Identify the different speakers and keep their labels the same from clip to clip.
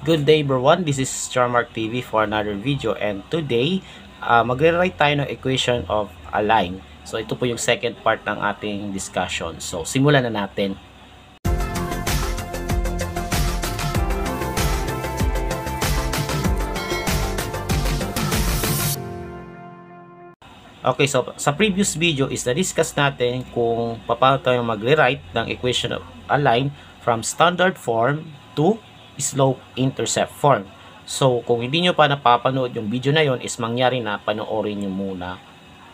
Speaker 1: Good day everyone, this is Charmark TV for another video, and today magre-write tayo ng equation of a line. So ito po yung second part ng ating discussion. So simulan na natin. Okay, so sa previous video is na-discuss natin kung paano tayo magre-write ng equation of a line from standard form to slope-intercept form. So, kung hindi nyo pa napapanood yung video na yon, is mangyari na panoorin nyo muna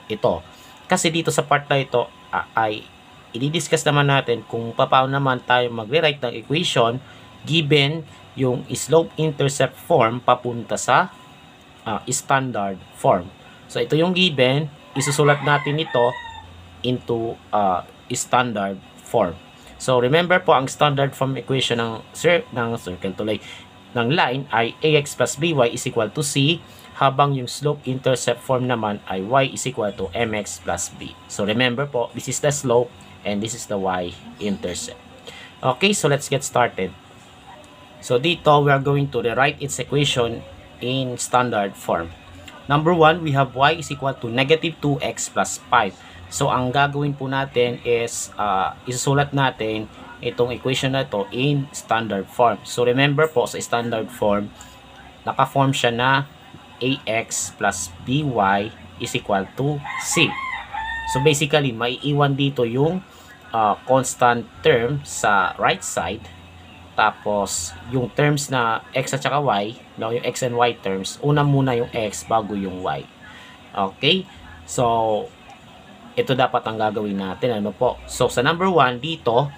Speaker 1: ito. Kasi dito sa part na ito ay i-discuss naman natin kung paano naman tayo magre-write ng equation given yung slope-intercept form papunta sa standard form. So, ito yung given. Isusulat natin ito into standard form. So, remember po, ang standard form equation ng circle tuloy ng line ay ax plus by is equal to c, habang yung slope-intercept form naman ay y is equal to mx plus b. So, remember po, this is the slope and this is the y-intercept. Okay, so let's get started. So, dito, we are going to rewrite its equation in standard form. Number 1, we have y is equal to negative 2x plus 5. So, ang gagawin po natin is isusulat natin itong equation na ito in standard form. So, remember po, sa standard form, naka-form siya na ax plus by is equal to c. So, basically, may iwan dito yung constant term sa right side. Tapos, yung terms na x at saka y, no, yung x and y terms, una muna yung x bago yung y. Okay? So, ito dapat ang gagawin natin. Ano po? So, sa number 1, dito,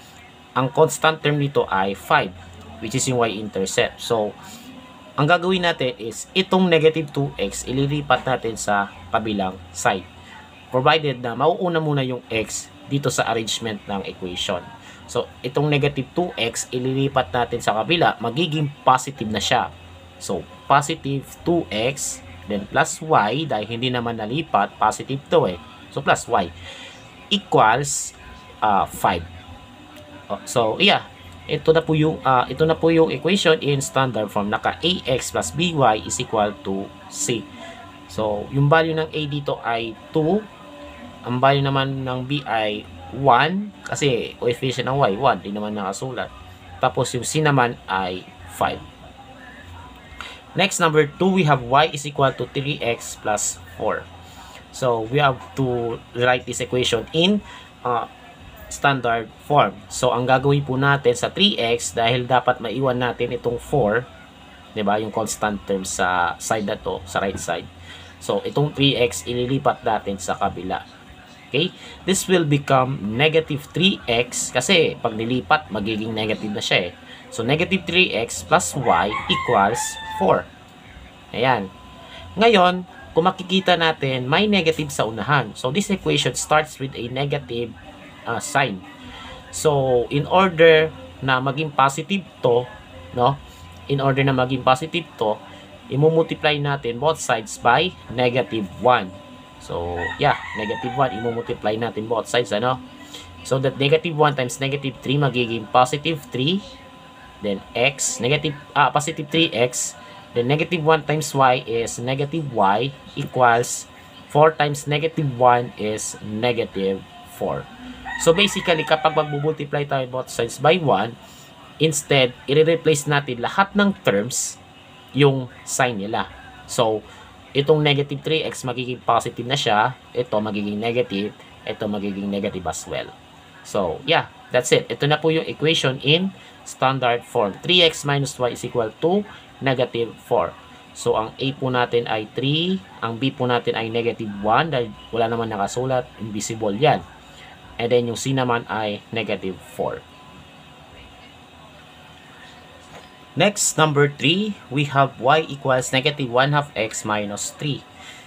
Speaker 1: ang constant term dito ay 5, which is yung y-intercept. So, ang gagawin natin is, itong negative 2x, ililipat natin sa kabilang side. Provided na mauuna muna yung x dito sa arrangement ng equation. So, itong negative 2x, ililipat natin sa kabila, magiging positive na siya. So, positive 2x, then plus y, dahil hindi naman nalipat, positive to So, plus y, equals 5. So, yeah, ito na po yung equation in standard form. Naka ax plus by is equal to c. So, yung value ng a dito ay 2. Ang value naman ng b ay 1, kasi coefficient ng y 1, di naman nakasulat. Tapos yung c naman ay 5. Next, number 2, we have y is equal to 3x plus 4. So, we have to write this equation in standard form. So, ang gagawin po natin sa 3x, dahil dapat maiwan natin itong 4, diba, yung constant term sa side na to, sa right side. So, itong 3x, ililipat natin sa kabila. Okay? This will become negative 3x kasi pag nilipat, magiging negative na siya So, negative 3x plus y equals 4. Ayan. Ngayon, kung makikita natin, may negative sa unahan. So, this equation starts with a negative sign. So, in order na maging positive to, no? In order na maging positive to, i-multiply natin both sides by negative 1. So, yeah, negative 1, i-multiply natin both sides, ano? So, that negative 1 times negative 3 magiging positive 3, then x, positive 3x, then negative 1 times y is negative y equals 4 times negative 1 is negative 4. So, basically, kapag mag-multiply tayo both sides by 1, instead, i-replace natin lahat ng terms yung sign nila. So, itong negative 3x magiging positive na siya, ito magiging negative, ito magiging negative as well. So, yeah, that's it. Ito na po yung equation in standard form. 3x minus y is equal to negative 4. So, ang a po natin ay 3, ang b po natin ay negative 1, dahil wala naman nakasulat, invisible yan. And then, yung c naman ay negative 4. Next, number 3, we have y equals negative 1 half x minus 3.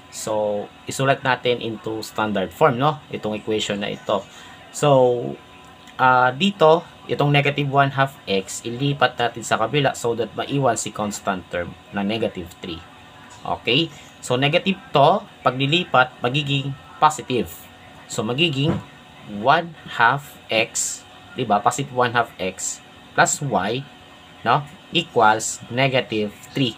Speaker 1: So, isulat natin into standard form, no? Itong equation na ito. So, dito, itong negative 1 half x, ilipat natin sa kabila so that maiwan si constant term na negative 3. Okay? So, negative to, pag nilipat, magiging positive. So, magiging 1 half x, diba? Positive 1 half x plus y, no? equals negative 3.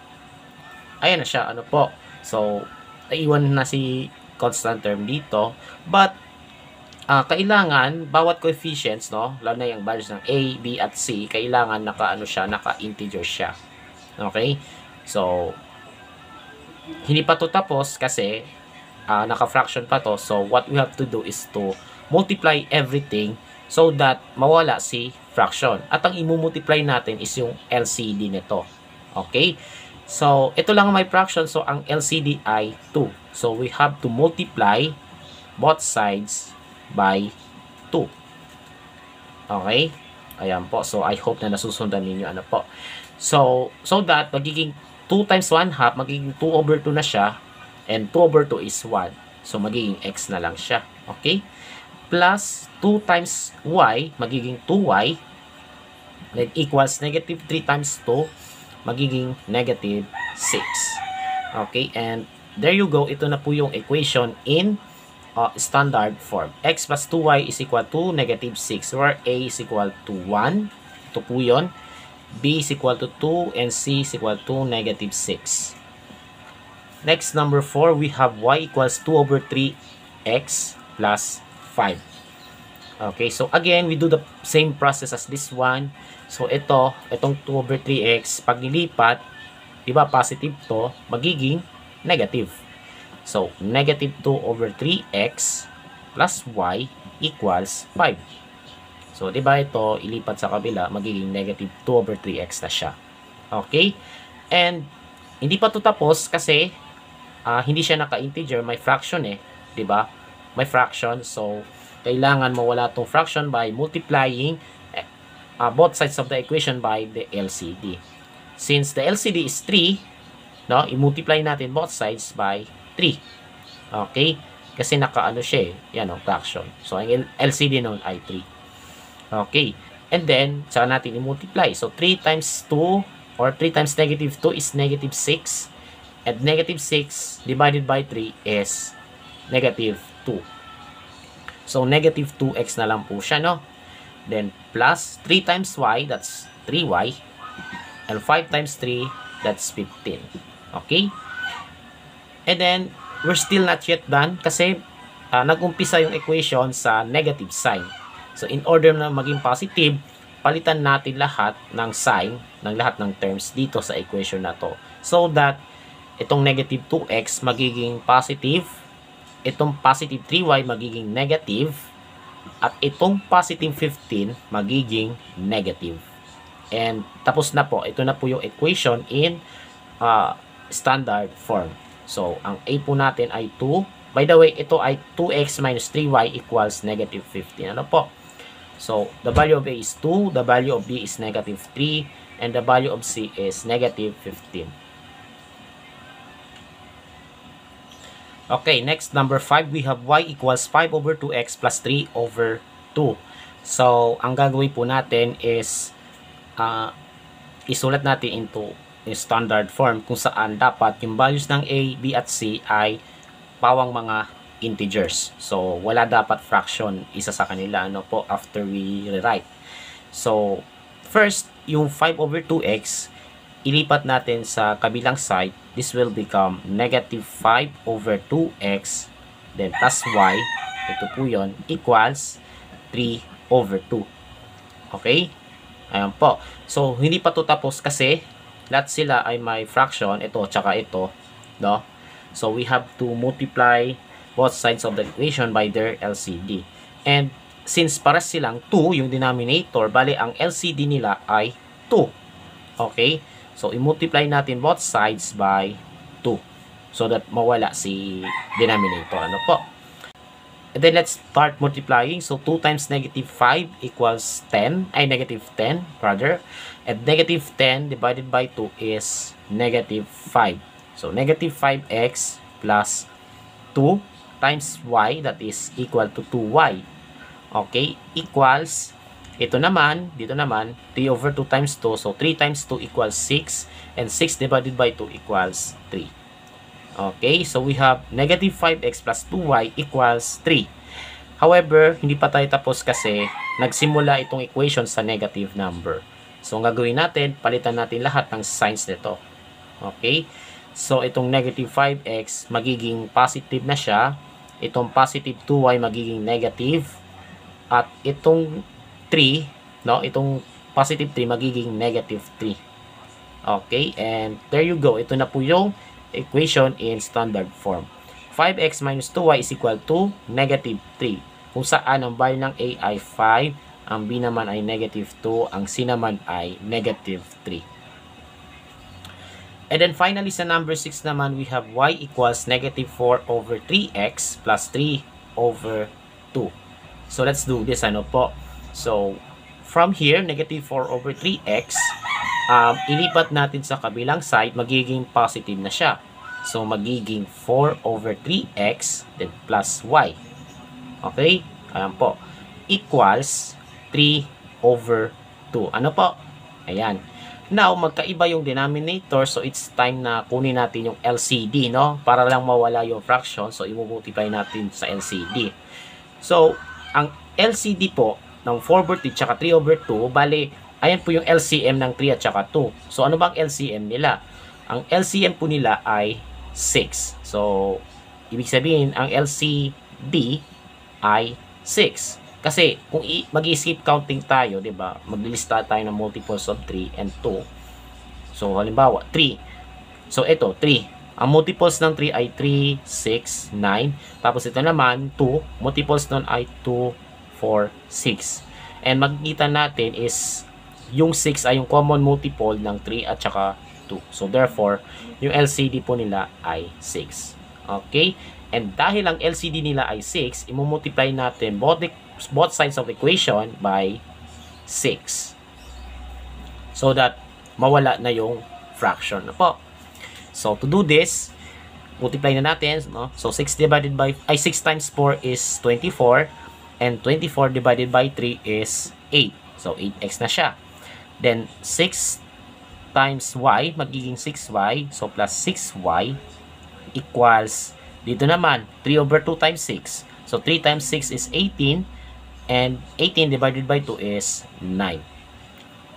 Speaker 1: Ayan na siya, ano po. So, naiwan na si constant term dito. But, kailangan, bawat coefficients, no, lalo na yung values ng A, B, at C, kailangan naka-integer siya. Okay? So, hindi pa to tapos kasi naka-fraction pa to. So, what we have to do is to multiply everything so that mawala si fraction. At ang i-multiply natin is yung LCD nito. Okay? So, ito lang ang may fraction. So, ang LCD ay 2. So, we have to multiply both sides by 2. Okay? Ayan po. So, I hope na nasusundan ninyo. Ano po? So that magiging 2 times 1 half, magiging 2 over 2 na siya. And 2 over 2 is 1. So, magiging x na lang siya. Okay? Plus 2 times y, magiging 2y. Then equals negative 3 times 2, magiging negative 6. Okay? And there you go. Ito na po yung equation in standard form. X plus 2y is equal to negative 6, where a is equal to 1. Ito po yun. B is equal to 2 and C is equal to negative 6. Next, number 4, we have y equals 2 over 3x plus 5. Okay, so again, we do the same process as this one. So itong 2 over 3x, pag nilipat, diba positive to, magiging negative. So, negative 2 over 3x plus y equals 5. So, diba ito, ilipat sa kabila, magiging negative 2 over 3x na siya. Okay? And, hindi pa ito tapos kasi hindi siya naka-integer, may fraction diba? May fraction, so, kailangan mawala itong fraction by multiplying both sides of the equation by the LCD. Since the LCD is 3, no, i-multiply natin both sides by 3. Okay? Kasi naka-ano siya yan fraction. So, ang LCD nun ay 3. Okay. And then, saka natin i-multiply. So, 3 times 2 or 3 times negative 2 is negative 6. And negative 6 divided by 3 is negative 2. So, negative 2x na lang po siya, no? Then, plus 3 times y, that's 3y. And 5 times 3, that's 15. Okay? And then, we're still not yet done kasi nag-umpisa yung equation sa negative sign. So, in order na maging positive, palitan natin lahat ng sign, ng lahat ng terms dito sa equation na to. So that, itong negative 2x magiging positive, itong positive 3y magiging negative, at itong positive 15 magiging negative. And tapos na po, ito na po yung equation in standard form. So, ang a po natin ay 2. By the way, ito ay 2x minus 3y equals negative 15. Ano po? So, the value of a is 2, the value of b is negative 3, and the value of c is negative 15. Okay, next, number 5, we have y equals 5 over 2x plus 3 over 2. So, ang gagawin po natin is isulat natin into standard form kung saan dapat yung values ng a, b, at c ay pawang mga integers. So, wala dapat fraction isa sa kanila ano po after we rewrite. So, first, yung 5 over 2x, ilipat natin sa kabilang side. This will become negative 5 over 2x, then plus y, ito po yun, equals 3 over 2. Okay? Ayan po. So, hindi pa to tapos kasi lahat sila ay may fraction, ito tsaka ito, no? So, we have to multiply both sides of the equation by their LCD. And since pares silang 2 yung denominator, bali ang LCD nila ay 2. Okay? So, i-multiply natin both sides by 2 so that mawala si denominator. Ano po? And then, let's start multiplying. So, 2 times negative 5 equals 10. Ay, negative 10, rather. And negative 10 divided by 2 is negative 5. So, negative 5x plus 2 times y, that is equal to 2y. Okay? Equals, ito naman, dito naman, 3 over 2 times 2. So, 3 times 2 equals 6. And 6 divided by 2 equals 3. Okay? So, we have negative 5x plus 2y equals 3. However, hindi pa tayo tapos kasi nagsimula itong equation sa negative number. So, ang gagawin natin, palitan natin lahat ng signs nito. Okay? So, itong negative 5x, magiging positive na siya. Itong positive 2y, magiging negative. At itong 3, no? Itong positive 3, magiging negative 3. Okay? And there you go. Ito na po yung equation in standard form. 5x minus 2y is equal to negative 3. Kung saan ang value ng a ay 5, ang b naman ay negative 2, ang c naman ay negative 3. And then finally sa number 6 naman, we have y equals negative 4 over 3x plus 3 over 2. So let's do this, ano po. So from here, negative 4 over 3x, ilipat natin sa kabilang side, magiging positive na siya. So magiging 4 over 3x then plus y. Okay? Ayan po. Equals 3 over 2. Ano po? Ayan. Now, magkaiba yung denominator. So, it's time na kunin natin yung LCD, no? Para lang mawala yung fraction. So, i-multiply natin sa LCD. So, ang LCD po ng 4 over 3 tsaka 3 over 2, bali, ayan po yung LCM ng 3 at tsaka 2. So, ano ba ang LCM nila? Ang LCM po nila ay 6. So, ibig sabihin, ang LCD ay 6. Kasi kung mag-skip counting tayo, 'di ba? Maglilista tayo ng multiples of 3 and 2. So halimbawa, 3. So ito, 3. Ang multiples ng 3 ay 3, 6, 9. Tapos ito naman, 2. Multiples nun ay 2, 4, 6. And makikita natin is yung 6 ay yung common multiple ng 3 at saka 2. So therefore, yung LCD po nila ay 6. Okay? And dahil ang LCD nila ay 6, i-multiply natin both sides of the equation by 6. So that mawala na yung fraction na po. So to do this, multiply na natin, no? So 6 times 4 is 24 and 24 divided by 3 is 8. So 8x na siya. Then 6 times y magiging 6y. So plus 6y equals dito naman 3 over 2 times 6. So 3 times 6 is 18. And 18 divided by 2 is 9.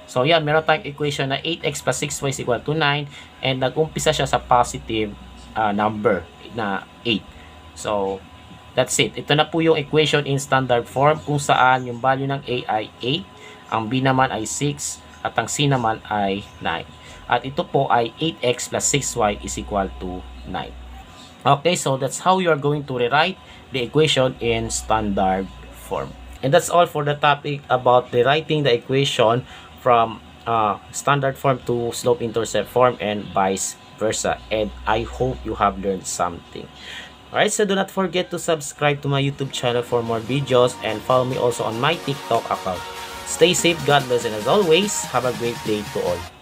Speaker 1: So yan, meron tayong equation na 8x plus 6y is equal to 9. And nag-umpisa siya sa positive number na 8. So that's it. Ito na po yung equation in standard form kung saan yung value ng a ay 8, ang b naman ay 6, at ang c naman ay 9. At ito po ay 8x plus 6y is equal to 9. Okay, so that's how you are going to rewrite the equation in standard form. And that's all for the topic about rewriting the equation from standard form to slope-intercept form and vice versa. And I hope you have learned something. Alright, so do not forget to subscribe to my YouTube channel for more videos and follow me also on my TikTok account. Stay safe, God bless, and as always, have a great day to all.